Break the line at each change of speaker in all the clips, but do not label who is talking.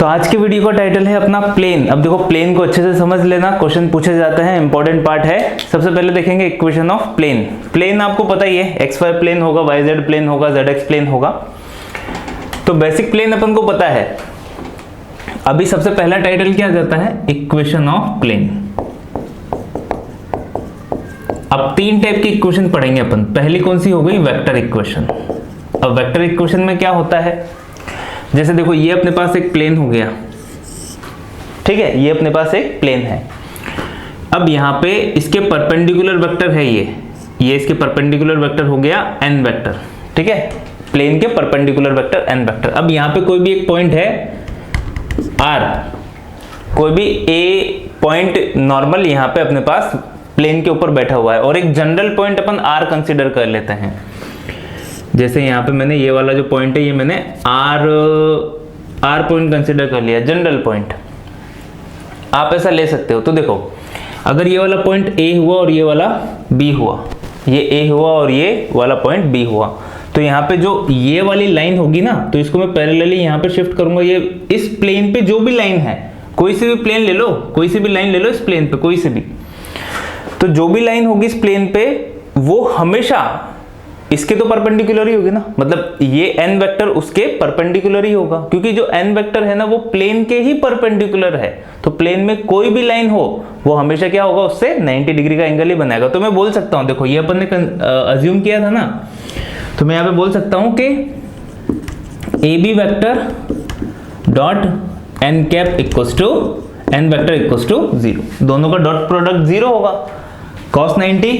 तो आज की वीडियो का टाइटल है अपना प्लेन। अब देखो प्लेन को अच्छे से समझ लेना, क्वेश्चन पूछे जाते हैं, इंपॉर्टेंट पार्ट है। सबसे पहले देखेंगे इक्वेशन ऑफ प्लेन। प्लेन आपको पता ही है, एक्स वाई प्लेन होगा, वाई जेड प्लेन होगा, जेड एक्स प्लेन होगा। तो बेसिक प्लेन अपन को पता है। अभी सबसे पहला टाइटल क्या जाता है, इक्वेशन ऑफ प्लेन। अब तीन टाइप की इक्वेशन पढ़ेंगे अपन। पहली कौन सी हो गई, वेक्टर इक्वेशन। अब वेक्टर इक्वेशन में क्या होता है, जैसे देखो ये अपने पास एक प्लेन हो गया, ठीक है, ये अपने पास एक प्लेन है। अब यहाँ पे इसके परपेंडिकुलर वेक्टर है ये इसके परपेंडिकुलर वेक्टर हो गया n वेक्टर, ठीक है, प्लेन के परपेंडिकुलर वेक्टर n वेक्टर। अब यहाँ पे कोई भी एक पॉइंट है r, कोई भी a पॉइंट नॉर्मल यहाँ पे अपने पास प्लेन के ऊपर बैठा हुआ है, और एक जनरल पॉइंट अपन r कंसीडर कर लेते हैं। जैसे यहाँ पे मैंने ये वाला जो पॉइंट है ये मैंने r पॉइंट कंसीडर कर लिया, जनरल पॉइंट। आप ऐसा ले सकते हो। तो देखो अगर ये वाला पॉइंट a हुआ और ये वाला b हुआ, ये a हुआ और ये वाला पॉइंट b हुआ, तो यहाँ पे जो ये वाली लाइन होगी ना, तो इसको मैं पैरेलली यहाँ पे शिफ्ट करूंगा। ये इस प्लेन पे जो भी लाइन है, कोई से भी प्लेन ले लो, कोई से भी लाइन ले लो इस प्लेन पे, कोई से भी, तो जो भी लाइन होगी इस प्लेन पे वो हमेशा इसके तो परपेंडिकुलर ही होगी ना, मतलब ये n वेक्टर उसके परपेंडिकुलर ही होगा, क्योंकि जो n वेक्टर है ना वो प्लेन के ही परपेंडिकुलर है। तो प्लेन में कोई भी लाइन हो वो हमेशा क्या होगा, उससे 90 डिग्री का एंगल ही बनाएगा। तो मैं बोल सकता हूं, देखो ये अपन ने अज्यूम किया था ना, तो मैं यहाँ पे बोल सकता हूं कि AB vector dot n cap equals to n vector equals to 0, दोनों का डॉट प्रोडक्ट 0 होगा, cos 90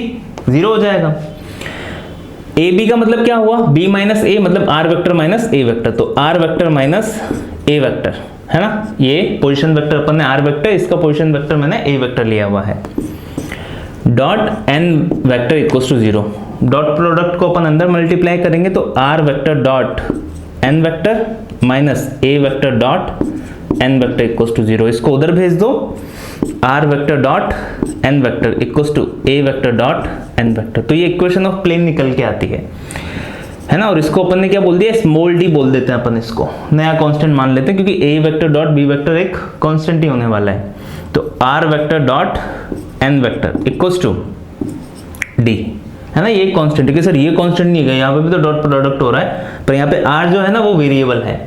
0 हो जाएगा। ए बी का मतलब क्या हुआ, b माइनस ए, मतलब r vector minus a vector, तो r vector minus a vector है ना, ये पोजीशन वेक्टर अपन ने r वेक्टर, इसका पोजीशन वेक्टर मैंने a वेक्टर लिया हुआ है, dot n vector equals to 0। Dot product को अपन अंदर मल्टीप्लाई करेंगे तो r vector dot n vector minus a vector dot n vector equals to 0। इसको उधर भेज दो, r vector dot n vector equals to a vector dot n vector. तो ये इक्वेशन ऑफ प्लेन निकल के आती है ना। और इसको अपन ने क्या बोल दिया, स्मॉल d बोल देते हैं अपन, इसको नया कांस्टेंट मान लेते हैं, क्योंकि a vector dot b vector एक कांस्टेंट ही होने वाला है। तो r vector dot n vector equals to d, है ना, ये कांस्टेंट है। सर ये कांस्टेंट नहीं है, यहाँ पे भी तो डॉट प्रोडक्ट हो रहा है, पर यहाँ पे r जो है ना वो वेरिएबल है,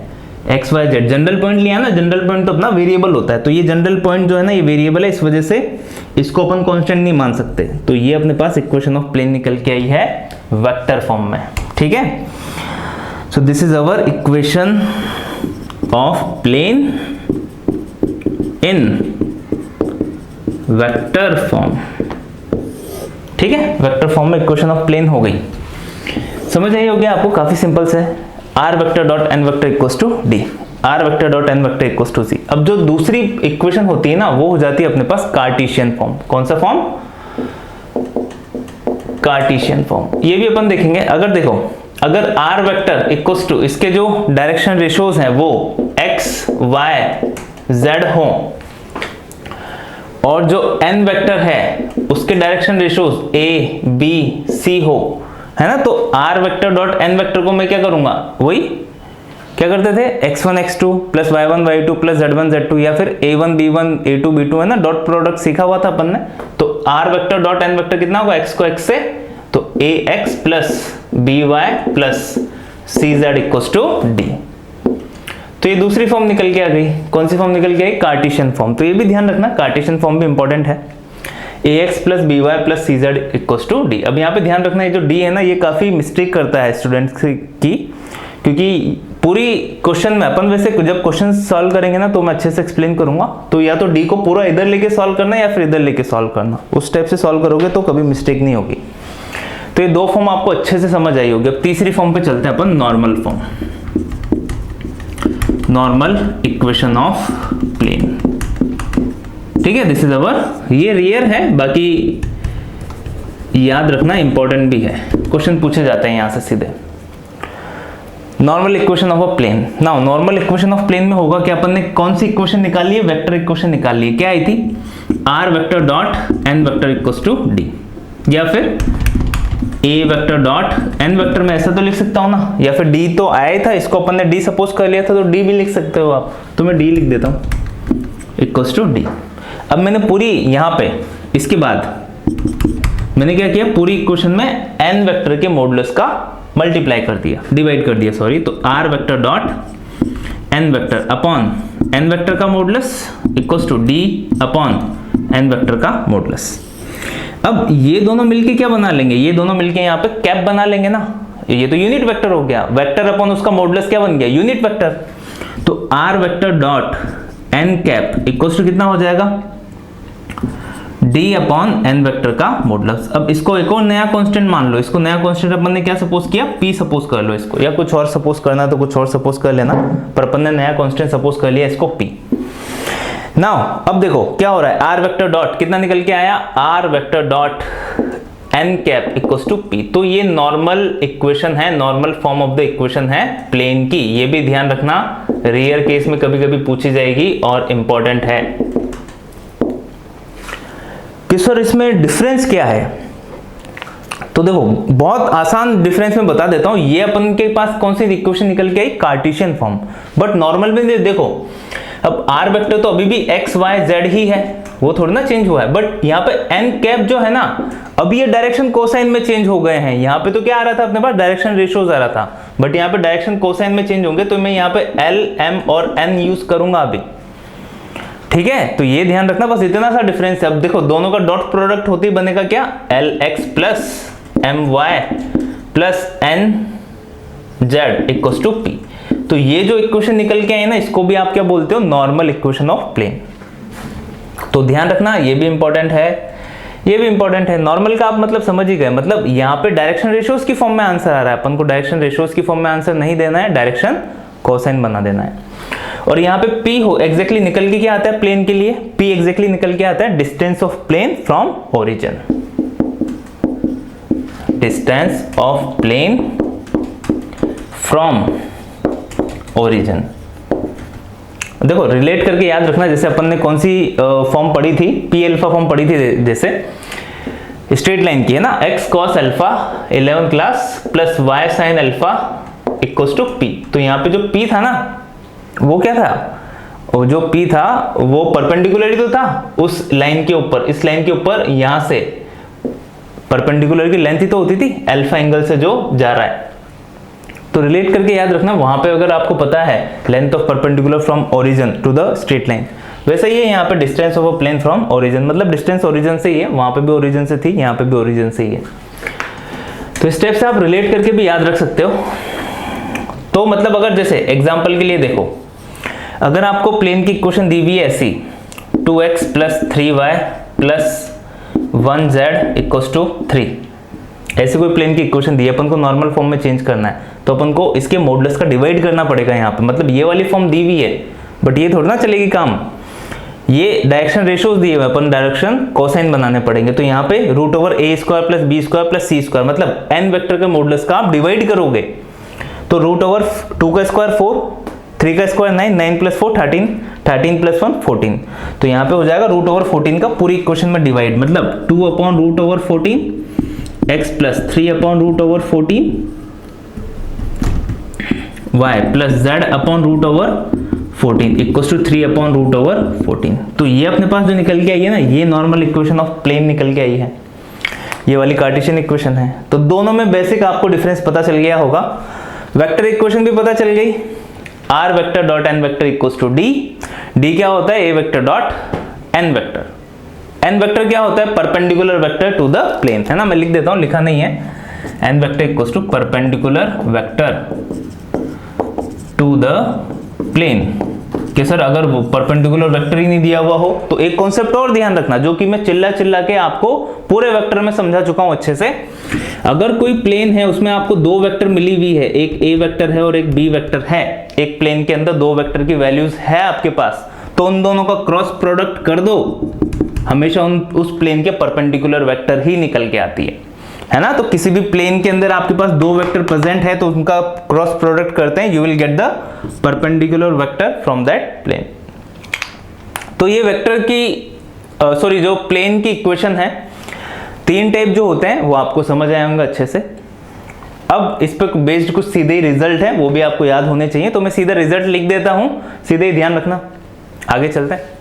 x y z general point लिया ना, जनरल पॉइंट तो अपना वेरिएबल होता है, तो ये जनरल पॉइंट जो है ना ये वेरिएबल है, इस वजह से इसको अपन कांस्टेंट नहीं मान सकते। तो ये अपने पास इक्वेशन ऑफ प्लेन निकल के आई है वेक्टर फॉर्म में, ठीक है। So this is our equation of plane in vector form, ठीक है। वेक्टर फॉर्म में इक्वेशन ऑफ प्लेन हो गई, समझ आई होगी आपको, काफी सिंपल से है। r vector dot n vector equals to d, r vector dot n vector equals to c। अब जो दूसरी इक्वेशन होती है ना वो हो जाती है अपने पास कार्टेशियन फॉर्म। कौन सा फॉर्म, कार्टेशियन फॉर्म। ये भी अपन देखेंगे। अगर देखो अगर r वेक्टर इक्वल्स टू इसके जो डायरेक्शन रेशियोज हैं वो x y z हो, और जो n वेक्टर है उसके direction ratios a b c हो, है ना, तो r vector dot n vector को मैं क्या करूंगा, वही क्या करते थे, x1 x2 plus y1 y2 plus z1 z2, या फिर a1 b1 a2 b2, है ना, डॉट प्रोडक्ट सीखा हुआ था अपन ने। तो r vector dot n vector कितना होगा, x को x से, तो ax plus by plus cz equals to d। तो ये दूसरी फॉर्म निकल के आ गई। कौन सी फॉर्म निकल के आई, कार्टेशियन फॉर्म। तो ये भी ध्यान रखना, कार्टेशियन फॉर्म भी इंपॉर्टेंट है, ax plus by plus cz equals to d। अब यहाँ पे ध्यान रखना, ये जो d है ना ये काफी मिस्टेक करता है स्टूडेंट्स की, क्योंकि पूरी क्वेश्चन में अपन वैसे जब क्वेश्चन सॉल्व करेंगे ना तो मैं अच्छे से एक्सप्लेन करूंगा, तो या तो d को पूरा इधर लेके सॉल्व करना या फिर इधर लेके सॉल्व करना, उस टाइप से सॉल्व करोगे तो कभी मिस्टेक नहीं होगी। तो ये दो फॉर्म आपको अच्छे से समझ आई होगी। अब तीसरी फॉर्म पे चलते हैं अपन, normal form, normal equation of plane, ठीक है। दिस इज अवर, ये रेयर है, बाकी याद रखना इंपॉर्टेंट भी है, क्वेश्चन पूछे जाते हैं यहां से सीधे। Normal equation of a plane. Now normal equation of plane में होगा कि अपन ने कौन सी इक्वेशन निकाली है, वेक्टर इक्वेशन निकाली है। क्या आई थी, r vector dot n vector equals to d, या फिर a vector dot N vector में ऐसा तो लिख सकता हूँ ना, या फिर डी तो आया ही था, इसको अपन ने डी सपोज कर लिया था तो डी भी लिख सकते हो आप, तो मैं डी लिख देता हूँ इक्वल्स टू डी। अब मैंने पूरी यहाँ पे इसके बाद मैंने क्या किया, पूरी इक्वेशन में एन वेक्टर के मॉडुलस का मल्टीप्लाई कर दिया, डिवाइड कर दिया सॉरी, तो are vector dot N vector upon N vector का modulus equals to D upon N vector का मॉडुलस। अब ये दोनों मिलके क्या बना लेंगे, ये दोनों मिलके यहाँ पे कैप बना लेंगे ना, ये तो यूनिट वेक्टर हो गया, वेक्टर अपॉन उसका मॉडुलस क्या बन गया, यूनिट वेक्टर। तो are vector dot n cap equals to कितना हो जाएगा, डी अपॉन एन वेक्टर का मॉडुलस। अब इसको एक और नया कांस्टेंट मान लो, इसको नया कांस्टेंट अपन ने क्या सपोज किया, पी सपोज कर लो इसको, या कुछ और सपोज करना तो कुछ और सपोज कर लेना, पर अपन ने नया कांस्टेंट सपोज कर लिया इसको पी। नाउ अब देखो क्या हो रहा है, आर वेक्टर डॉट कितना निकल के आया, r vector dot n cap equals to p. तो ये नॉर्मल इक्वेशन है, normal form of the equation है प्लेन की, ये भी ध्यान रखना, रेयर केस में कभी कभी पूछी जाएगी और इंपॉर्टेंट है। कि सर इसमें डिफरेंस क्या है, तो देखो बहुत आसान डिफरेंस में बता देता हूं, ये अपन के पास कौन सी इक्वेशन निकल के आई, कार्टेशियन फॉर्म, बट नॉर्मल में देखो अब आर वेक्टर तो अभी भी एक्स वाई जेड ही है, वो थोड़ा ना चेंज हुआ है, बट यहाँ पे एन कैप जो है ना, अभी ये डायरेक्शन कोसाइन में चेंज हो गए हैं। यहाँ पे तो क्या आ रहा था अपने पास, डायरेक्शन रेशियोज आ रहा था, बट यहाँ पे डायरेक्शन कोसाइन में चेंज होंगे, तो मैं यहाँ पे एल एम और एन यूज करूंगा अभी, ठीक है। तो ये ध्यान रखना, बस इतना सा डिफरेंस है। अब देखो दोनों का डॉट प्रोडक्ट होती बनेगा क्या, l x plus m y plus n z equals to p. तो ये जो इक्वेशन निकल के आए ना, इसको भी आप क्या बोलते हो, नॉर्मल इक्वेशन ऑफ प्लेन। तो ध्यान रखना, ये भी इंपॉर्टेंट है, ये भी इंपॉर्टेंट है। नॉर्मल का आप मतलब समझ ही गए, मतलब यहाँ पे डायरेक्शन रेशियोज की फॉर्म में आंसर आ रहा है, अपन को डायरेक्शन रेशियोज की फॉर्म में आंसर नहीं देना है, डायरेक्शन कोसाइन बना देना है। और यहाँ पे P हो एग्जैक्टली निकल के क्या आता है प्लेन के लिए, P एग्जैक्टली निकल के आता है distance of plane from origin, distance of plane from origin. देखो रिलेट करके याद रखना, जैसे अपन ने कौन सी फॉर्म पढ़ी थी, P अल्फा फॉर्म पढ़ी थी, जैसे स्ट्रेट लाइन की है ना, x cos alpha 11th class plus y sin alpha equals to P। तो यहाँ पे जो P था ना, वो क्या था, वो जो P था वो परपेंडिकुलर ही तो था उस लाइन के ऊपर, इस लाइन के ऊपर यहां से परपेंडिकुलर की लेंथ ही तो होती थी अल्फा एंगल से जो जा रहा है। तो रिलेट करके याद रखना, वहां पे अगर आपको पता है length of perpendicular from origin to the straight line, वैसे ही है यहाँ पे distance of a plane from origin, मतलब डिस्टेंस ओरिजिन से ही है, वहां पे भी ओरिजिन से थी, यहाँ पे भी ओरिजिन से ही है। तो स्टेप से आप रिलेट करके भी याद रख सकते हो। तो मतलब अगर जैसे एग्जाम्पल के लिए देखो, अगर आपको प्लेन की इक्वेशन दी हुई है ऐसी 2x plus 3y plus 1z equals to 3, ऐसी कोई प्लेन की इक्वेशन दी है, अपन को नॉर्मल फॉर्म में चेंज करना है, तो अपन को इसके मॉडुलस का डिवाइड करना पड़ेगा यहाँ पे। मतलब ये वाली फॉर्म दी हुई है, बट ये थोड़ा ना चलेगी काम, ये डायरेक्शन रेशियोज दिए हुए, अपन डायरेक्शन कोसाइन बनाने पड़ेंगे। तो यहाँ पे root over a square plus b square plus c square, मतलब n वेक्टर के मॉडुलस का आप डिवाइड करोगे, तो रूट ओवर 2 का स्क्वायर 4, 3 का स्क्वायर 9, 9 प्लस 4 13, 13 प्लस 1 14। तो यहाँ पे हो जाएगा रूट ओवर 14 का पूरी इक्वेशन में डिवाइड, मतलब 2 upon root over 14 x plus 3 upon root over 14 y plus z upon root over 14 equals to 3 upon root over 14। तो ये अपने पास जो निकल के आई है ना, ये नॉर्मल इक्वेशन ऑफ प्लेन निकल के आई है, ये वाली कार्टेशियन इक्वेशन है। तो दोनों में बेसिक आपको डिफरेंस पता चल गया होगा, वेक्टर इक्वेशन भी पता चल गई, R vector dot N vector equals to D, D क्या होता है A vector dot N vector, N vector क्या होता है perpendicular vector to the plane, है ना, मैं लिख देता हूं, लिखा नहीं है, N vector equals to perpendicular vector to the plane. कि सर अगर वो परपेंडिकुलर वेक्टर ही नहीं दिया हुआ हो, तो एक कॉन्सेप्ट और ध्यान रखना, जो कि मैं चिल्ला चिल्ला के आपको पूरे वेक्टर में समझा चुका हूं अच्छे से। अगर कोई प्लेन है उसमें आपको दो वेक्टर मिली हुई है, एक ए वेक्टर है और एक बी वेक्टर है, एक प्लेन के अंदर दो वेक्टर की वैल्यूज है आपके पास, तो उन दोनों का क्रॉस प्रोडक्ट कर दो, हमेशा उस प्लेन के परपेंडिकुलर वेक्टर ही निकल के आती है ना। तो किसी भी प्लेन के अंदर आपके पास दो वेक्टर प्रेजेंट है तो उनका क्रॉस प्रोडक्ट करते हैं, you will get the perpendicular vector from that plane. तो ये वेक्टर की जो प्लेन की इक्वेशन है, 3 टाइप जो होते हैं वो आपको समझ आए होंगे अच्छे से। अब इस पर बेस्ड कुछ सीधे ही रिजल्ट है, वो भी आपको याद होने चाहिए, तो मैं सीधा रिजल्ट लिख देता हूं, सीधे ही ध्यान रखना। आगे चलते हैं।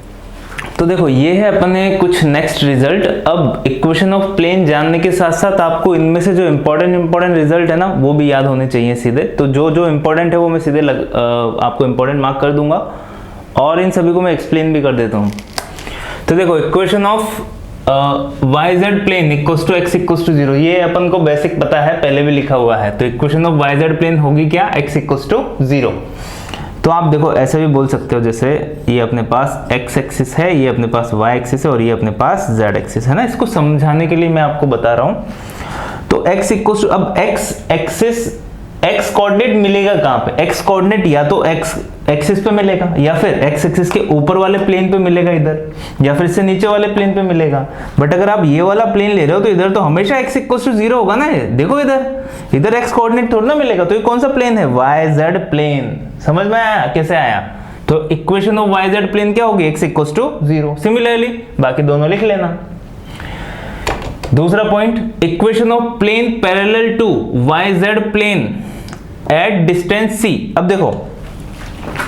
तो देखो ये है अपने कुछ नेक्स्ट रिजल्ट। अब इक्वेशन ऑफ प्लेन जानने के साथ साथ आपको इनमें से जो इंपॉर्टेंट रिजल्ट है ना वो भी याद होने चाहिए सीधे। तो जो इंपॉर्टेंट है वो मैं सीधे आपको इंपॉर्टेंट मार्क कर दूंगा और इन सभी को मैं एक्सप्लेन भी कर देता हूँ। तो देखो equation of yz plane equals to x equals to 0, ये अपन को बेसिक पता है, पहले भी लिखा हुआ है। तो इक्वेशन ऑफ yz प्लेन होगी क्या, x इक्वल्स टू 0। तो आप देखो ऐसे भी बोल सकते हो, जैसे ये अपने पास x एक्सिस है, ये अपने पास y एक्सिस है और ये अपने पास z एक्सिस है ना। इसको समझाने के लिए मैं आपको बता रहा हूं। तो x इक्वल्स टू, अब x एक्सिस, x कोऑर्डिनेट मिलेगा कहां पे, x कोऑर्डिनेट या तो x एक्सिस पे मिलेगा या फिर x एक्सिस के ऊपर वाले प्लेन पे मिलेगा इधर, या फिर इससे नीचे वाले प्लेन पे मिलेगा। बट अगर आप ये वाला प्लेन ले रहे हो तो इधर तो हमेशा x इक्वल्स टू 0 होगा ना। देखो इधर x कोऑर्डिनेट थोड़ा ना मिलेगा। तो ये कौन सा प्लेन है, yz प्लेन। समझ में आया कैसे आया। तो इक्वेशन ऑफ yz प्लेन क्या होगी, x इक्वल्स टू 0। सिमिलरली बाकी दोनों लिख लेना। दूसरा point, equation of plane parallel to yz plane at distance c। अब देखो,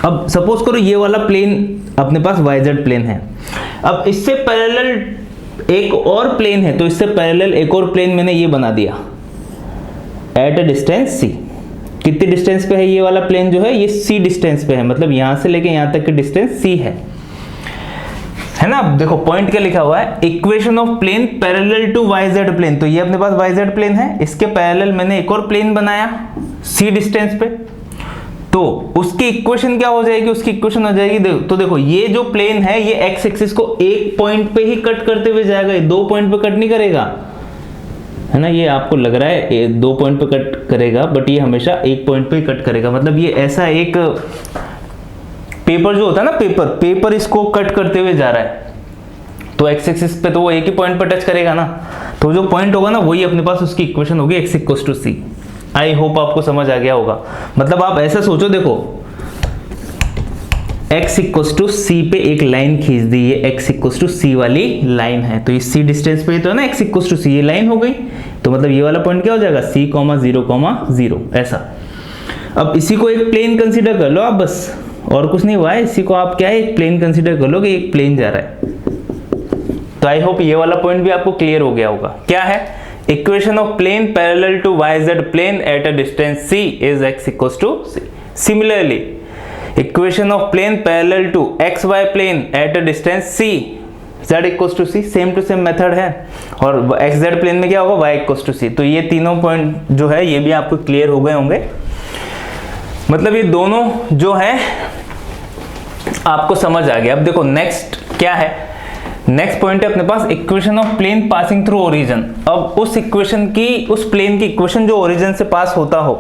अब सपोज करो ये वाला प्लेन अपने पास yz प्लेन है। अब इससे पैरेलल एक और प्लेन है, तो इससे पैरेलल एक और प्लेन मैंने ये बना दिया एट अ डिस्टेंस c। कितनी डिस्टेंस पे है ये वाला प्लेन जो है, ये c डिस्टेंस पे है, मतलब यहां से लेके यहां तक की डिस्टेंस c है ना। अब देखो पॉइंट क्या लिखा हुआ है, equation of plane parallel to yz plane. तो ये अपने पास yz प्लेन है, इसके पैरेलल मैंने एक और प्लेन बनाया c डिस्टेंस पे। तो उसकी इक्वेशन क्या हो जाएगी, उसकी इक्वेशन हो जाएगी, तो देखो ये जो प्लेन है ये x एक्सिस को एक पॉइंट पे ही कट करते हुए जाएगा, ये 2 पॉइंट पे कट नहीं करेगा, है ना। ये आपको लग रहा है ये 2 पॉइंट पे कट करेगा, बट ये हमेशा एक पॉइंट पे ही कट करेगा। मतलब ये ऐसा एक पेपर जो होता है ना, पेपर इसको कट करते हुए जा रहा है, तो x एक्सिस पे तो वो एक ही पॉइंट पे टच करेगा ना। तो जो पॉइंट होगा ना वही अपने पास उसकी इक्वेशन होगी x equals to c। I hope आपको समझ आ गया होगा। मतलब आप ऐसा सोचो, देखो x इक्वल्स टू c पे एक लाइन खींच दी, ये x इक्वल्स टू c वाली लाइन है। तो ये c डिस्टेंस पे तो है ना x इक्वल्स टू c, ये लाइन हो गई। तो मतलब ये वाला पॉइंट क्या हो जाएगा, c, 0, ऐसा। अब इसी को एक प्लेन कंसीडर कर लो आप, बस और कुछ नहीं हुआ है। इसी को आप क्या है, एक प्लेन कंसीडर कर लो कि एक प्लेन जा रहा है। तो आई होप ये वाला पॉइंट भी आपको क्लियर हो गया होगा। क्या है, equation of plane parallel to yz plane at a distance c is x equals to c। Similarly equation of plane parallel to xy plane at a distance c z equals to c, same to same method है। और xz plane में क्या होगा, y equals to c। तो ये तीनों point जो है ये भी आपको क्लियर हो गए होंगे। मतलब ये दोनों जो है आपको समझ आ गया। अब देखो नेक्स्ट क्या है, नेक्स्ट पॉइंट है अपने पास equation of plane passing through origin. अब उस इक्वेशन की, उस प्लेन की इक्वेशन जो ओरिजिन से पास होता हो,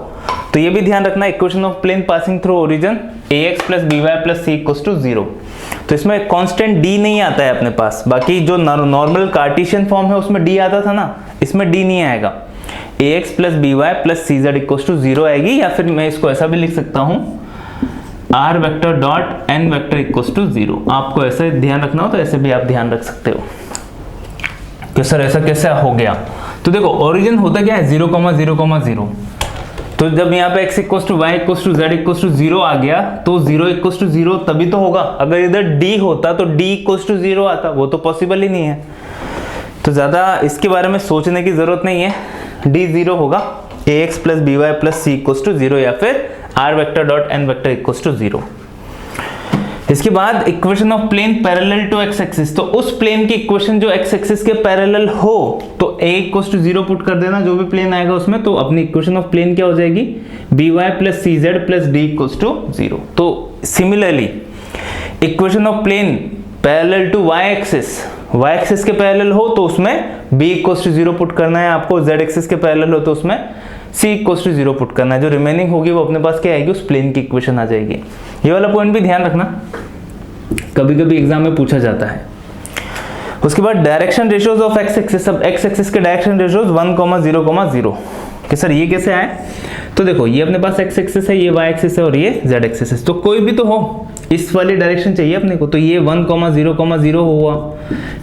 तो ये भी ध्यान रखना, equation of plane passing through origin ax plus by plus c equals to 0। तो इसमें कांस्टेंट d नहीं आता है अपने पास। बाकी जो नॉर्मल कार्टेशियन फॉर्म है उसमें d आता था ना, इसमें d नहीं आएगा। ax plus by plus cz equals to 0 आएगी, या फिर मैं इसको ऐसा भी लिख सकता हूं r vector dot n vector equals to 0। आपको ऐसे ध्यान रखना हो तो ऐसे भी आप ध्यान रख सकते हो कि सर ऐसा कैसे हो गया। तो देखो ओरिजिन होता क्या है, 0, 0, 0। तो जब यहाँ पे x equals to y equals to z equals to 0 आ गया, तो 0 इक्वल्स टू 0 तभी तो होगा। अगर इधर d होता तो d इक्वल्स टू 0 आता, वो तो पॉसिबल ही नहीं है। तो ज्यादा इसके बारे में सोचने की जरूरत नहीं है, d 0 होगा, ax plus by plus c equals to 0, या फिर r vector dot n vector equals to 0। इसके बाद equation of plane parallel to x axis. तो उस प्लेन की इक्वेशन जो x एक्सिस के पैरेलल हो, तो a इक्वल्स टू 0 पुट कर देना जो भी प्लेन आएगा उसमें। तो अपनी इक्वेशन ऑफ प्लेन क्या हो जाएगी, by plus cz plus d equals to 0। तो similarly equation of plane parallel to y axis के पैरेलल हो तो उसमें b इक्वल्स टू 0 पुट करना है आपको, z एक्सिस के पैरेलल हो तो उसमें c इक्वल्स टू 0 पुट करना है। जो रिमेनिंग होगी वो अपने पास क्या आएगी, उस प्लेन की इक्वेशन आ जाएगी। ये वाला पॉइंट भी ध्यान रखना, कभी कभी एग्जाम में पूछा जाता है। उसके बाद direction ratios of x axis. अब x एक्सिस के डायरेक्शन रेशियोज 1, 0, 0 कि सर ये कैसे आए। तो देखो ये अपने पास x एक्सिस है, ये y एक्सिस है और ये z एक्सिस है। तो कोई भी तो हो, इस वाली डायरेक्शन चाहिए अपने को, तो ये 1,0,0 हुआ,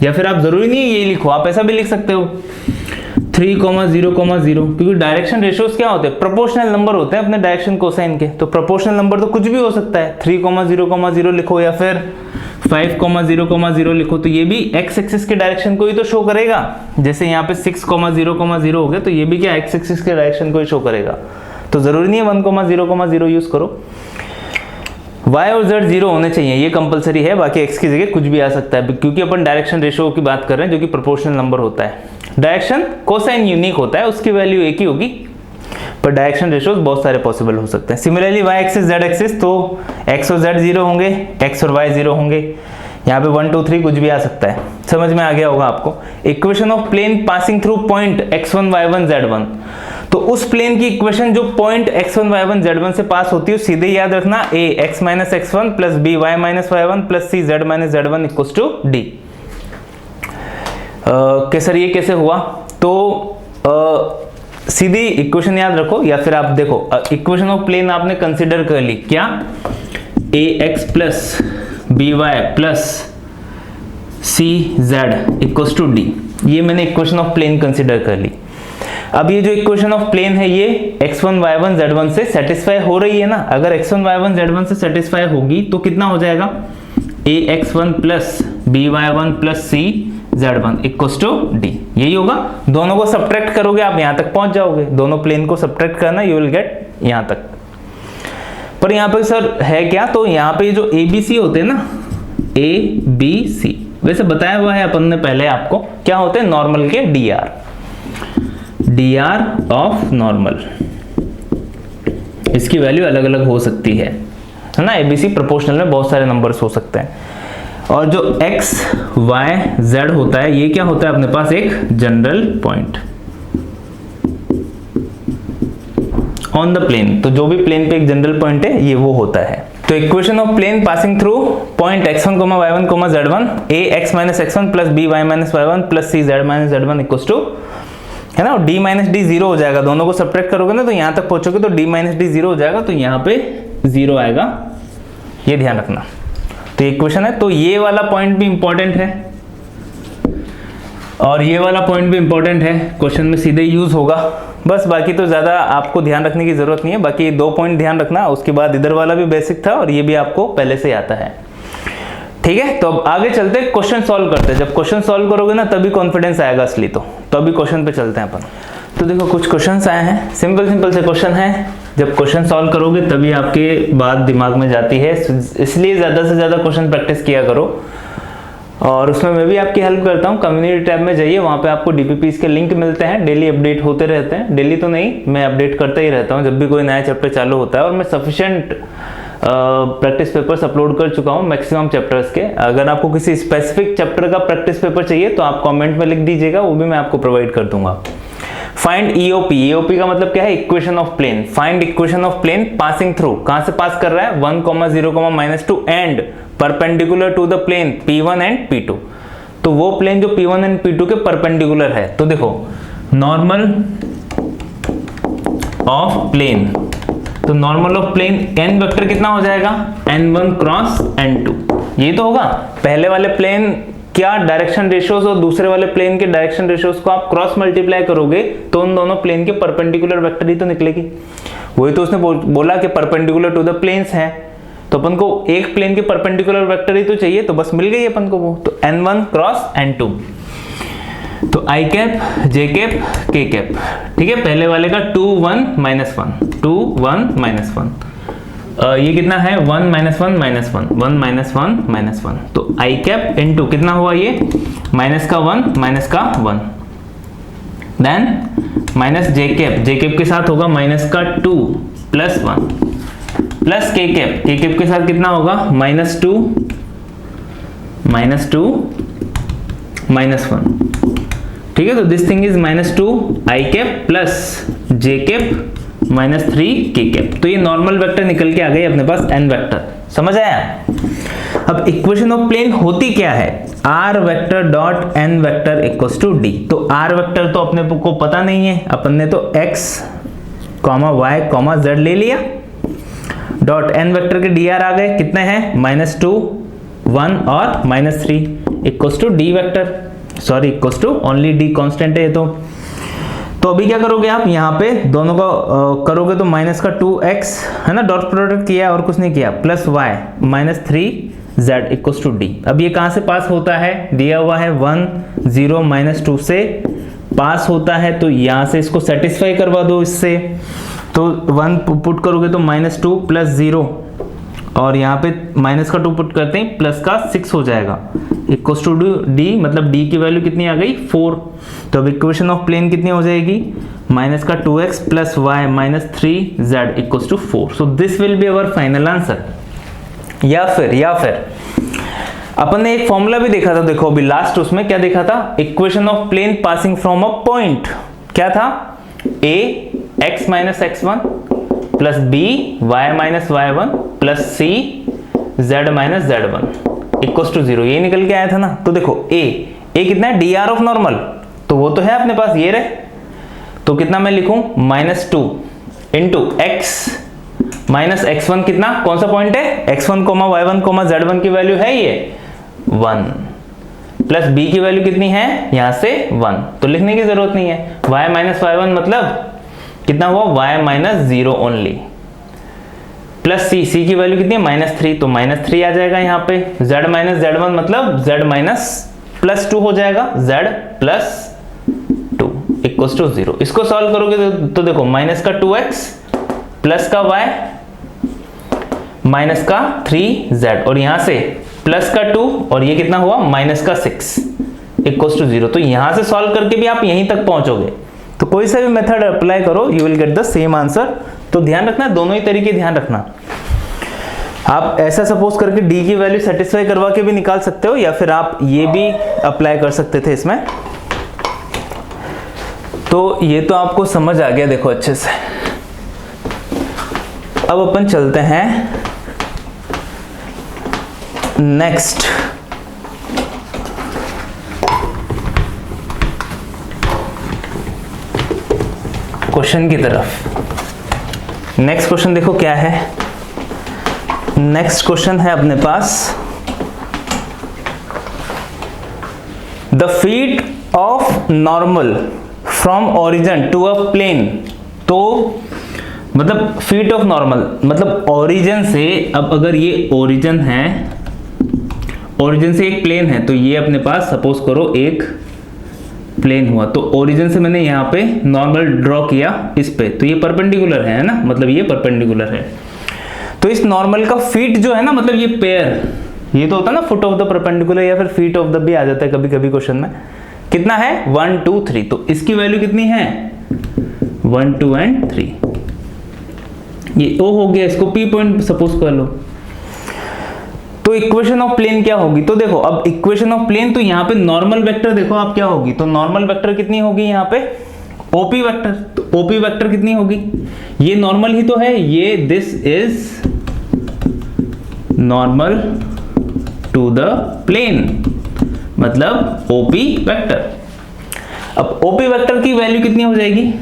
या फिर आप जरूरी नहीं है ये लिखो, आप ऐसा भी लिख सकते हो 3,0,0, क्योंकि डायरेक्शन रेशियोज क्या होते हैं, प्रोपोर्शनल नंबर होते हैं अपने डायरेक्शन कोसाइन के। तो प्रोपोर्शनल नंबर तो कुछ भी हो सकता है, 3,0,0 लिखो या फिर 5,0,0 लिखो, तो ये भी एक्स एक्सिस के डायरेक्शन को ही तो शो करेगा। जैसे यहाँ पे 6,0,0 हो गया, तो ये भी क्या एक्स एक्सिस के डायरेक्शन को ही शो करेगा। तो जरूरी नहीं है 1,0,0 यूज करो, y और z 0 होने चाहिए, ये कंपलसरी है। बाकी x की जगह कुछ भी आ सकता है, क्योंकि अपन डायरेक्शन रेशियो की बात कर रहे हैं जो कि प्रोपोर्शनल नंबर होता है। डायरेक्शन कोसाइन यूनिक होता है, उसकी वैल्यू एक ही होगी, पर डायरेक्शन रेशियोज बहुत सारे पॉसिबल हो सकते हैं। Similarly y axis z axis, तो x और z 0 होंगे, x और y 0 होंगे, यहाँ पे 1 2 3 कुछ भी आ सकता है। समझ में आ गया होगा आपको। Equation of plane passing through point x1 y1 z1, तो उस प्लेन की इक्वेशन जो पॉइंट x1 y1 z1 से पास होती है, सीधे याद रखना a x minus x1 plus b y minus y1 plus c z minus z1 equals to d। Sir ये कैसे हुआ? तो सीधी इक्वेशन याद रखो, या फिर आप देखो इक्वेशन ऑफ प्लेन आपने कंसिडर कर ली, क्या ax plus by plus cz equals to d, ये मैंने इक्वेशन ऑफ प्लेन कंसिडर कर ली। अब ये जो इक्वेशन ऑफ प्लेन है ये x1 y1 z1 से सेटिस्फाई हो रही है ना। अगर x1 y1 z1 से सेटिस्फाई होगी तो कितना हो जाएगा, ax1 plus by1 plus cz1 equals to d, यही होगा। दोनों को सब्ट्रैक्ट करोगे आप यहाँ तक पहुंच जाओगे, दोनों प्लेन को सब्ट्रैक्ट करना, यू विल गेट यहाँ तक। पर यहाँ पे सर है क्या, तो यहाँ पे जो ABC होते हैं ना, ABC वैसे बताया हुआ है अपन ने पहले आपको, क्या होते हैं नॉर्मल के dr ऑफ नॉर्मल, इसकी वैल्यू अलग अलग हो सकती है ना। ABC प्रोपोर्शनल में बहुत सारे नंबर्स हो सकते हैं। और जो x y z होता है, ये क्या होता है अपने पास, एक general point on the plane. तो जो भी प्लेन पे एक जनरल पॉइंट है ये वो होता है। तो equation of plane passing through point x1, y1, z1 ax minus x1 plus by minus y1 plus cz minus z1 equals to, है ना, d माइनस डी 0 हो जाएगा। दोनों को सब्ट्रैक्ट करोगे ना तो यहाँ तक पहुंचोगे तो d माइनस डी 0 हो जाएगा, तो यहाँ पे 0 आएगा, ये ध्यान रखना। तो इक्वेशन है, तो ये वाला पॉइंट भी इंपॉर्टेंट है और ये वाला पॉइंट भी इंपॉर्टेंट है, क्वेश्चन में सीधे यूज होगा। बस बाकी तो ज्यादा आपको ध्यान रखने की जरूरत नहीं है। बाकी 2 पॉइंट ध्यान रखना, उसके बाद इधर वाला भी बेसिक था और ये भी आपको पहले से आता है। ठीक है, तो अब आगे चलते हैं, क्वेश्चन सॉल्व करते हैं। जब क्वेश्चन सॉल्व करोगे ना तभी कॉन्फिडेंस आएगा असली। तो अभी क्वेश्चन पे चलते हैं अपन। तो देखो कुछ क्वेश्चंस आए हैं, सिंपल से क्वेश्चन है। जब क्वेश्चन सॉल्व करोगे तभी आपके बात दिमाग में जाती है, इसलिए ज्यादा से ज्यादा क्वेश्चन प्रैक्टिस किया करो। और उसमें मैं भी आपकी हेल्प करता हूँ। कम्युनिटी टैब में जाइए, वहाँ पे आपको DPPs के लिंक मिलते हैं, डेली अपडेट होते रहते हैं। डेली तो नहीं, मैं अपडेट करता ही रहता हूँ जब भी कोई नया चैप्टर चालू होता है। और मैं सफिशिएंट प्रैक्टिस पेपर्स अपलोड कर चुका हूँ मैक्सिमम चैप्टर्स के। अगर आपको किसी स्पेसिफिक चैप्टर का प्रैक्टिस पेपर चाहिए तो आप कमेंट में लिख दीजिएगा, वो भी मैं आपको प्रोवाइड कर दूंगा। फाइंड EOP का मतलब क्या है, equation of plane. Find equation of plane passing through, कहां से पास कर रहा है, 1, 0, -2 and perpendicular to the plane P1 and P2। तो वो प्लेन जो P1 एंड P2 के परपेंडिकुलर है। तो देखो नॉर्मल ऑफ प्लेन, तो normal of plane n vector कितना हो जाएगा, n1 क्रॉस n2। ये तो होगा, पहले वाले प्लेन क्या डायरेक्शन रेशियोज और दूसरे वाले प्लेन के डायरेक्शन रेशियोज को आप क्रॉस मल्टीप्लाई करोगे तो उन दोनों प्लेन के परपेंडिकुलर वेक्टर ही तो निकलेगी। वही तो उसने बोला कि परपेंडिकुलर टू द प्लेन्स हैं, तो अपन को एक प्लेन के परपेंडिकुलर वेक्टर ही तो चाहिए, तो बस मिल गई अपन को वो। तो n1 क्रॉस n2, तो i cap, j cap, k cap. ठीक है, पहले वाले का 2, 1, -1, 2, 1, -1। ये कितना है, 1, -1, -1, 1, -1, -1। तो i कैप इनटू कितना हुआ ये, माइनस का 1, माइनस का 1, देन माइनस j कैप के साथ होगा माइनस का 2 प्लस 1 प्लस k कैप के साथ कितना होगा, -2, -1। ठीक है, तो this thing is -2 i cap plus j cap -3 k cap. तो ये नॉर्मल वेक्टर निकल के आ गए अपने पास n वेक्टर। समझ आया? अब इक्वेशन ऑफ प्लेन होती क्या है, r vector dot n vector equals to d। तो r वेक्टर तो अपने को पता नहीं है, अपन ने तो x, y, z ले लिया। डॉट एन वेक्टर के डी आर आ गए, कितने हैं, -2, 1 और -3 equals to d vector, sorry equals to only d constant है तो अभी क्या करोगे आप, यहाँ पे दोनों का करोगे तो माइनस का 2x है ना, डॉट प्रोडक्ट किया और कुछ नहीं किया, plus y -3z equals to d. अब ये कहाँ से पास होता है, दिया हुआ है 1 0 -2 से पास होता है, तो यहाँ से इसको सेटिस्फाई करवा दो इससे, तो 1 पुट करोगे तो -2 + 0 और यहाँ पे माइनस का 2 पुट करते हैं, प्लस का 6 हो जाएगा इक्वल्स टू डी, मतलब डी की वैल्यू कितनी आ गई, 4। तो अब इक्वेशन ऑफ प्लेन कितनी हो जाएगी, माइनस का 2x + y -3z equals to 4। So this will be our final answer. या फिर अपन ने एक फॉर्मूला भी देखा था, देखो अभी लास्ट उसमें क्या देखा था, equation of plane passing from a point, क्या था, a x - x1 plus b y - y1 plus c z - z1 equals to 0, ये निकल के आया था ना। तो देखो a कितना है, डी आर ऑफ नॉर्मल, तो वो तो है अपने पास, ये रहे, तो कितना मैं लिखूं, -2 इंटू x -x1 कितना, कौन सा पॉइंट है, x1, y1, z1 की वैल्यू है ये 1, प्लस b की वैल्यू कितनी है, यहां से 1, तो लिखने की जरूरत नहीं है, y - y1 मतलब कितना हुआ, y -0 ओनली, प्लस c की वैल्यू कितनी है, -3, तो -3 आ जाएगा यहाँ पे, z - z1 मतलब z +2 हो जाएगा, z +2 इक्वल्स टू 0। इसको सॉल्व करोगे तो देखो माइनस का 2x प्लस का y माइनस का 3z और यहां से प्लस का 2 और ये कितना हुआ, माइनस का 6 इक्वल्स टू 0। तो यहां से सॉल्व करके भी आप यहीं तक पहुंचोगे, तो कोई सा भी मेथड अप्लाई करो, you will get the same answer. तो ध्यान रखना, दोनों ही तरीके ध्यान रखना। आप ऐसा सपोज करके d की वैल्यू सेटिस्फाई करवा के भी निकाल सकते हो, या फिर आप ये भी अप्लाई कर सकते थे इसमें। तो ये तो आपको समझ आ गया, देखो अच्छे से। अब अपन चलते हैं नेक्स्ट। क्वेश्चन की तरफ। नेक्स्ट क्वेश्चन देखो क्या है। नेक्स्ट क्वेश्चन है अपने पास, the feet of normal from origin to a plane. तो मतलब फीट ऑफ नॉर्मल मतलब ओरिजिन से, अब अगर ये ओरिजिन है, ओरिजिन से एक प्लेन है, तो ये अपने पास सपोज करो एक प्लेन हुआ, तो ओरिजिन से मैंने यहाँ पे नॉर्मल ड्रॉ किया इस पे, तो ये परपेंडिकुलर है ना, मतलब ये परपेंडिकुलर है। तो इस नॉर्मल का फीट जो है ना, मतलब ये पेयर, ये तो होता है ना फुट ऑफ द परपेंडिकुलर या फिर फीट ऑफ द भी आ जाता है कभी कभी क्वेश्चन में, कितना है 1 2 3, तो इसकी वैल्यू कितनी है 1 2 एंड 3। ये ओ हो गया, इसको पी पॉइंट सपोज कर लो। तो इक्वेशन ऑफ प्लेन क्या होगी, तो देखो अब इक्वेशन ऑफ प्लेन, तो यहाँ पे नॉर्मल वेक्टर देखो आप क्या होगी, तो नॉर्मल वेक्टर कितनी होगी यहाँ पे ओपी वेक्टर। तो ओपी वेक्टर कितनी होगी, ये नॉर्मल ही तो है, ये this is normal to the plane, मतलब ओपी वेक्टर। अब ओपी वेक्टर की वैल्यू कितनी हो जाएगी,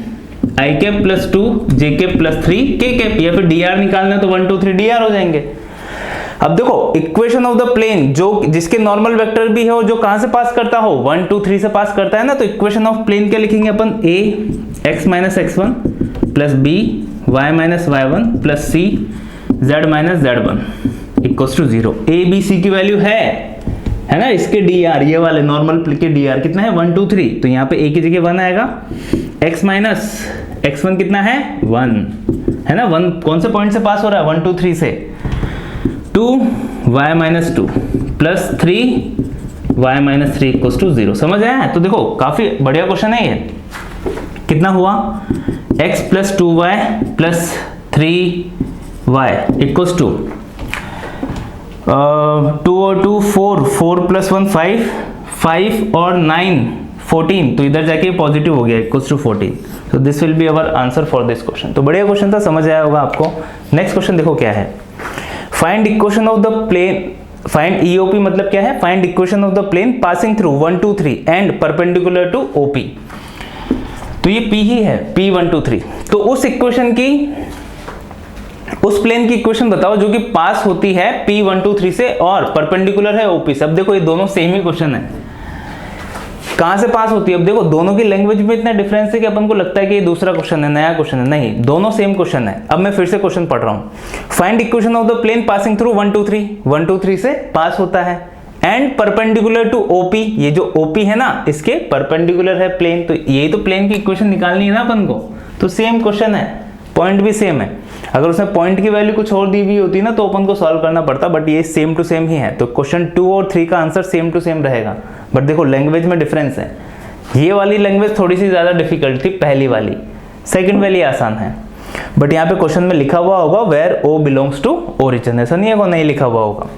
i cap plus 2 j cap plus 3 k cap, या फिर डी आर निकालना तो 1 2 3 डी आर हो जाएंगे। अब देखो इक्वेशन ऑफ द प्लेन, जो जिसके नॉर्मल वेक्टर भी हो, जो कहां से पास करता हो 1 2 3 से पास करता है ना, तो इक्वेशन ऑफ प्लेन क्या लिखेंगे अपन, a x - x1 plus b y - y1 plus c z - z1 equals to 0। a b c की वैल्यू है ना, इसके डी आर, ये वाले नॉर्मल के डी आर कितना है 1 2 3, तो यहाँ पे a की जगह 1 आएगा, x - x1 कितना है 1 है ना, 1 कौन से पॉइंट से पास हो रहा है 1 2 3 से, 2 y - 2 plus 3 y - 3 equals to 0। समझ आया? तो देखो काफी बढ़िया क्वेश्चन है ये। कितना हुआ x plus 2y plus 3y equals to 2 और 2 4, 4 प्लस 1 5, 5 और 9 14, तो इधर जाके पॉजिटिव हो गया इक्वल्स टू 14। तो this will be our answer for this question. तो बढ़िया क्वेश्चन था, समझ आया होगा आपको। नेक्स्ट क्वेश्चन देखो क्या है, find equation of the plane, find EOP मतलब क्या है, find equation of the plane passing through 1 2 3 and perpendicular to OP. तो ये P ही है, P 1 2 3। तो उस इक्वेशन की उस प्लेन की इक्वेशन बताओ जो कि पास होती है P123 से और परपेंडिकुलर है OP से। अब देखो ये दोनों सेम ही क्वेश्चन है, कहां से पास होती है? अब देखो दोनों की लैंग्वेज में इतना डिफरेंस है कि अपन को लगता है कि ये दूसरा क्वेश्चन है, नया क्वेश्चन है। नहीं, दोनों सेम क्वेश्चन है। अब मैं फिर से क्वेश्चन पढ़ रहा हूं। Find equation of the plane passing through 1 2 3, 1 2 3 से पास होता है एंड परपेंडिकुलर टू OP, ये जो OP है ना इसके परपेंडिकुलर है प्लेन। तो यही तो प्लेन की इक्वेशन निकालनी है ना अपन को। तो सेम क्वेश्चन है, पॉइंट भी सेम है। अगर उसमें पॉइंट की वैल्यू कुछ और दी हुई होती ना तो अपन को सॉल्व करना पड़ता, बट ये सेम टू सेम ही है। तो क्वेश्चन 2 और 3 का आंसर सेम टू सेम रहेगा, बट देखो लैंग्वेज में डिफरेंस है। ये वाली लैंग्वेज थोड़ी सी ज्यादा डिफिकल्ट थी, पहली वाली। सेकंड वाली आसान है, बट यहाँ पे क्वेश्चन में लिखा हुआ होगा where O belongs to origin, ऐसा नहीं है वो नहीं लिखा हुआ होगा।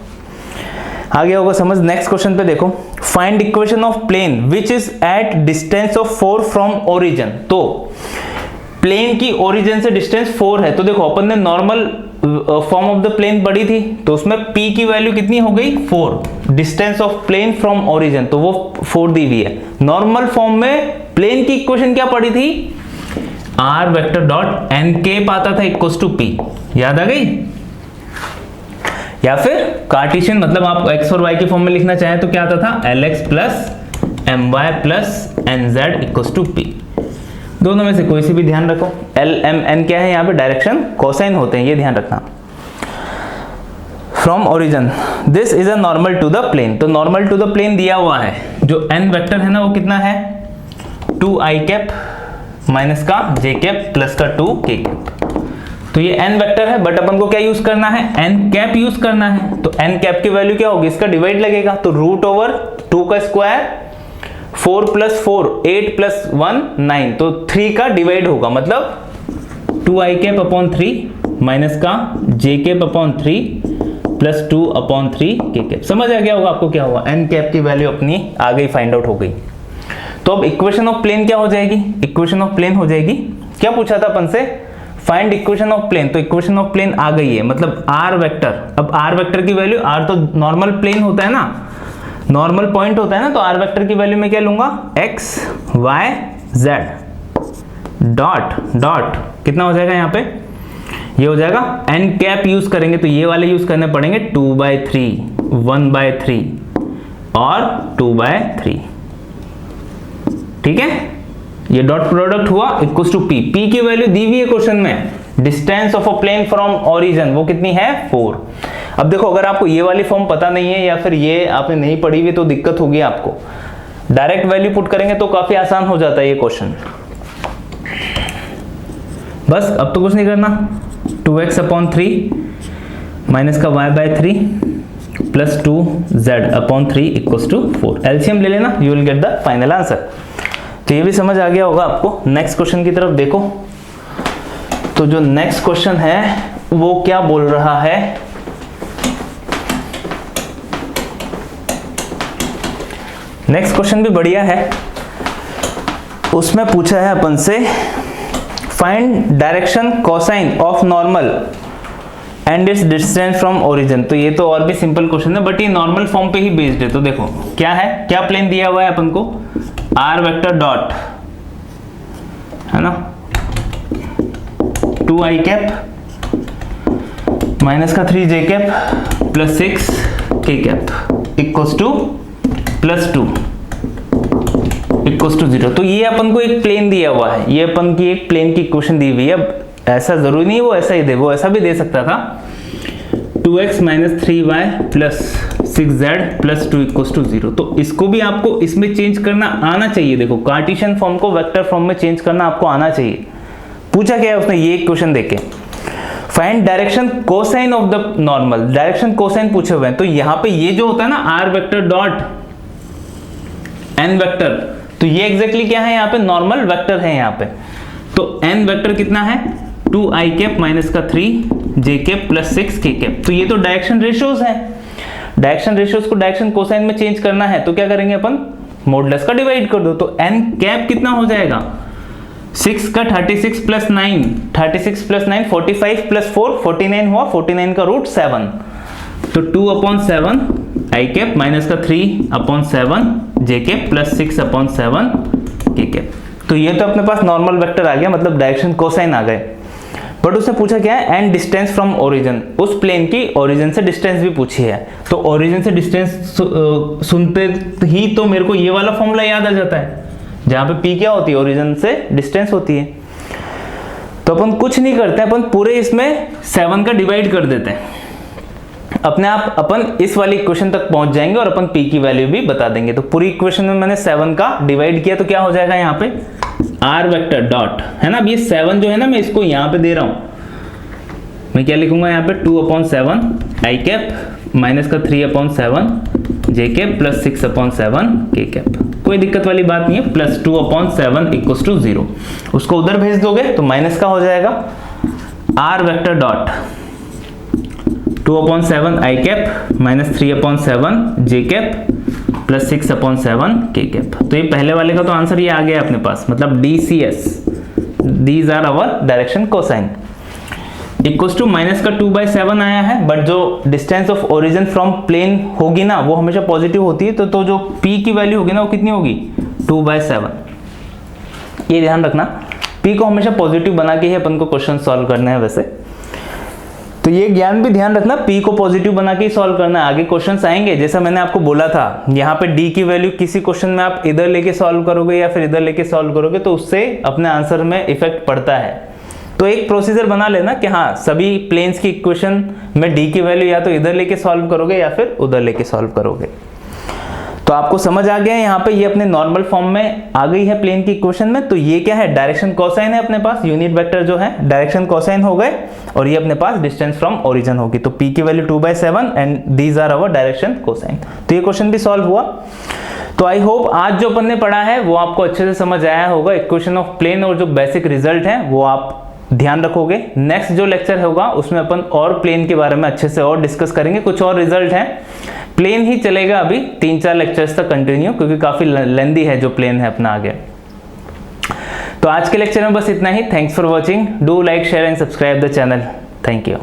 आगे होगा समझ। नेक्स्ट क्वेश्चन पे देखो, find equation of plane which is at distance of 4 from origin. तो प्लेन की ओरिजिन से डिस्टेंस 4 है। तो देखो अपन ने normal form of the plane पढ़ी थी, तो उसमें P की वैल्यू कितनी हो गई? 4। Distance of plane from origin तो वो 4 दी हुई है। नॉर्मल फॉर्म में प्लेन की इक्वेशन क्या पढ़ी थी? R vector dot n cap आता था इक्वल्स टू P, याद आ गई? या फिर कार्टेशियन, मतलब आप x और y के फॉर्म में लिखना चाहें तो क्या आता था? Lx plus my plus nz equals to P। दोनों में से कोई सी भी ध्यान रखो। L M N क्या है? यहाँ पे डायरेक्शन कोसाइन होते हैं, ये ध्यान रखना। From origin this is a normal to the plane. तो नॉर्मल टू द प्लेन दिया हुआ है, जो n वेक्टर है ना वो कितना है? 2i कैप माइनस का j कैप प्लस का 2k कैप। तो ये n वेक्टर है, बट अपन को क्या यूज करना है? n कैप यूज करना है। तो n कैप की वैल्यू क्या होगी? इसका डिवाइड लगेगा, तो रूट ओवर 2 का स्क्वायर 4 प्लस 4 8 प्लस 1 9, तो 3 का डिवाइड होगा, मतलब 2i कैप अपॉन 3 माइनस का j cap upon 3 plus 2 upon 3 k cap. समझ आ गया होगा आपको क्या हुआ? n कैप की वैल्यू अपनी आ गई, फाइंड आउट हो गई। तो अब इक्वेशन ऑफ प्लेन क्या हो जाएगी? इक्वेशन ऑफ प्लेन हो जाएगी, क्या पूछा था अपन से? Find equation of plane. तो इक्वेशन ऑफ प्लेन आ गई है, मतलब r वेक्टर। अब r वेक्टर की वैल्यू, r तो नॉर्मल प्लेन होता है ना, नॉर्मल पॉइंट होता है ना, तो r वेक्टर की वैल्यू में क्या लूंगा? x y z dot dot कितना हो जाएगा यहाँ पे? ये हो जाएगा n कैप यूज करेंगे तो ये वाले यूज करने पड़ेंगे 2/3 1/3 और 2/3। ठीक है, ये डॉट प्रोडक्ट हुआ इक्वल्स टू P। P की वैल्यू दी हुई है क्वेश्चन में, distance of a plane from origin, वो कितनी है? 4। अब देखो अगर आपको ये वाली फॉर्म पता नहीं है या फिर ये आपने नहीं पढ़ी हुई तो दिक्कत होगी आपको। डायरेक्ट वैल्यू पुट करेंगे तो काफी आसान हो जाता है ये क्वेश्चन। बस अब तो कुछ नहीं करना, 2x अपॉन 3 माइनस का y/3 plus 2z upon 3 equals to 4। LCM ले लेना, you will get the final answer. तो ये भी समझ आ गया होगा आपको। नेक्स्ट क्वेश्चन की तरफ देखो। तो जो नेक्स्ट क्वेश्चन है वो क्या बोल रहा है? नेक्स्ट क्वेश्चन भी बढ़िया है, उसमें पूछा है अपन से find direction cosine of normal and it's distance from origin. तो ये तो और भी सिंपल क्वेश्चन है, बट ये नॉर्मल फॉर्म पे ही बेस्ड है। तो देखो क्या है, क्या प्लेन दिया हुआ है अपन को? r वेक्टर डॉट, है ना, 2i कैप माइनस का 3j cap plus 6k cap equals to plus 2 equals to 0। तो ये अपन को एक प्लेन दिया हुआ है, ये अपन की एक प्लेन की इक्वेशन दी हुई है। अब ऐसा जरूरी नहीं है वो ऐसा ही दे, वो ऐसा भी दे सकता था 2x minus 3y plus 6z plus 2 equals to 0। तो इसको भी आपको इसमें चेंज करना आना चाहिए। देखो कार्टेशियन फॉर्म को वेक्टर फॉर्म में चेंज करना आपको आना चाहिए। पूछा क्या है उसने? ये क्वेश्चन देखे, find direction cosine of the normal. Direction cosine पूछे हुए हैं, तो यहाँ पे ये जो होता है ना r vector dot n vector, तो ये एग्जैक्टली क्या है? यहाँ पे नॉर्मल वेक्टर है यहाँ पे। तो n वेक्टर कितना है? 2i कैप माइनस का 3j cap plus 6k cap. तो ये तो डायरेक्शन रेशियोज है, डायरेक्शन रेशियोज को डायरेक्शन कोसाइन में चेंज करना है तो क्या करेंगे अपन? मॉडुलस का डिवाइड कर दो। तो n कैप कितना हो जाएगा? 6 का 36 प्लस 9, 36 प्लस 9 45 प्लस 4 49 हुआ, 49 का रूट 7, तो 2/7 i कैप माइनस का 3/7 j cap plus 6/7 k cap. तो ये तो अपने पास नॉर्मल वेक्टर आ गया, मतलब डायरेक्शन कोसाइन आ गए। बट उसने पूछा क्या है, एंड डिस्टेंस फ्रॉम ओरिजिन, उस प्लेन की ओरिजिन से डिस्टेंस भी पूछी है। तो ओरिजिन से डिस्टेंस सुनते ही तो मेरे को ये वाला फॉर्मूला याद आ जाता है, जहां पे पी क्या होती है, ओरिजिन से डिस्टेंस होती है। तो अपन कुछ नहीं करते हैं, अपन पूरे इसमें 7 का डिवाइड कर देते हैं, अपने आप अपन इस वाली इक्वेशन तक पहुंच जाएंगे और अपन p की वैल्यू भी बता देंगे। तो पूरी इक्वेशन में मैंने 7 का डिवाइड किया, तो क्या हो जाएगा यहाँ पे r वेक्टर डॉट, है ना। अब ये 7 जो है ना, मैं इसको यहाँ पे दे रहा हूं, मैं क्या लिखूंगा यहाँ पे 2/7 i कैप माइनस का 3/7 j cap plus 6/7 k cap. कोई दिक्कत वाली बात नहीं है, प्लस 2/7 इक्वल्स टू 0। उसको उधर भेज दोगे तो माइनस का हो जाएगा r vector dot 2/7 i cap minus 3/7 j cap plus 6/7 k cap. तो ये पहले वाले का तो आंसर ये आ गया अपने पास, मतलब DCS, these are our direction cosine, equals to minus का 2/7 आया है। बट जो distance of origin from plane होगी ना, वो हमेशा पॉजिटिव होती है, तो जो p की वैल्यू होगी ना, वो कितनी होगी 2/7। ये ध्यान रखना, p को हमेशा पॉजिटिव बना के ही अपन को क्वेश्चन सॉल्व करना है वैसे, तो ये ज्ञान भी ध्यान रखना, p को पॉजिटिव बना के ही सॉल्व करना है। आगे क्वेश्चंस आएंगे, जैसा मैंने आपको बोला था, यहाँ पे d की वैल्यू किसी क्वेश्चन में आप इधर लेके सॉल्व करोगे या फिर इधर लेके सॉल्व करोगे, तो उससे अपने आंसर में इफेक्ट पड़ता है। तो एक प्रोसीजर बना लेना कि हाँ, सभी प्लेन्स की इक्वेशन में d की वैल्यू या तो इधर लेके सॉल्व करोगे या फिर उधर लेके सॉल्व करोगे। तो आपको समझ आ गया है, यहाँ पे ये अपने नॉर्मल फॉर्म में आ गई है प्लेन की इक्वेशन में। तो ये क्या है, डायरेक्शन कोसाइन है अपने पास, यूनिट वेक्टर जो है डायरेक्शन कोसाइन हो गए, और ये अपने पास डिस्टेंस फ्रॉम ओरिजिन होगी। तो p की वैल्यू 2/7 and these are our direction cosine. तो ये क्वेश्चन भी सॉल्व हुआ। तो आई होप आज जो अपन ने पढ़ा है वो आपको अच्छे से समझ आया होगा। इक्वेशन ऑफ प्लेन और जो बेसिक रिजल्ट है वो आप ध्यान रखोगे। नेक्स्ट जो लेक्चर होगा उसमें अपन और प्लेन के बारे में अच्छे से और डिस्कस करेंगे, कुछ और रिजल्ट हैं। प्लेन ही चलेगा अभी 3-4 लेक्चर्स तक कंटिन्यू, क्योंकि काफी लेंदी है जो प्लेन है अपना आगे। तो आज के लेक्चर में बस इतना ही। Thanks for watching, do like share and subscribe the channel. Thank you.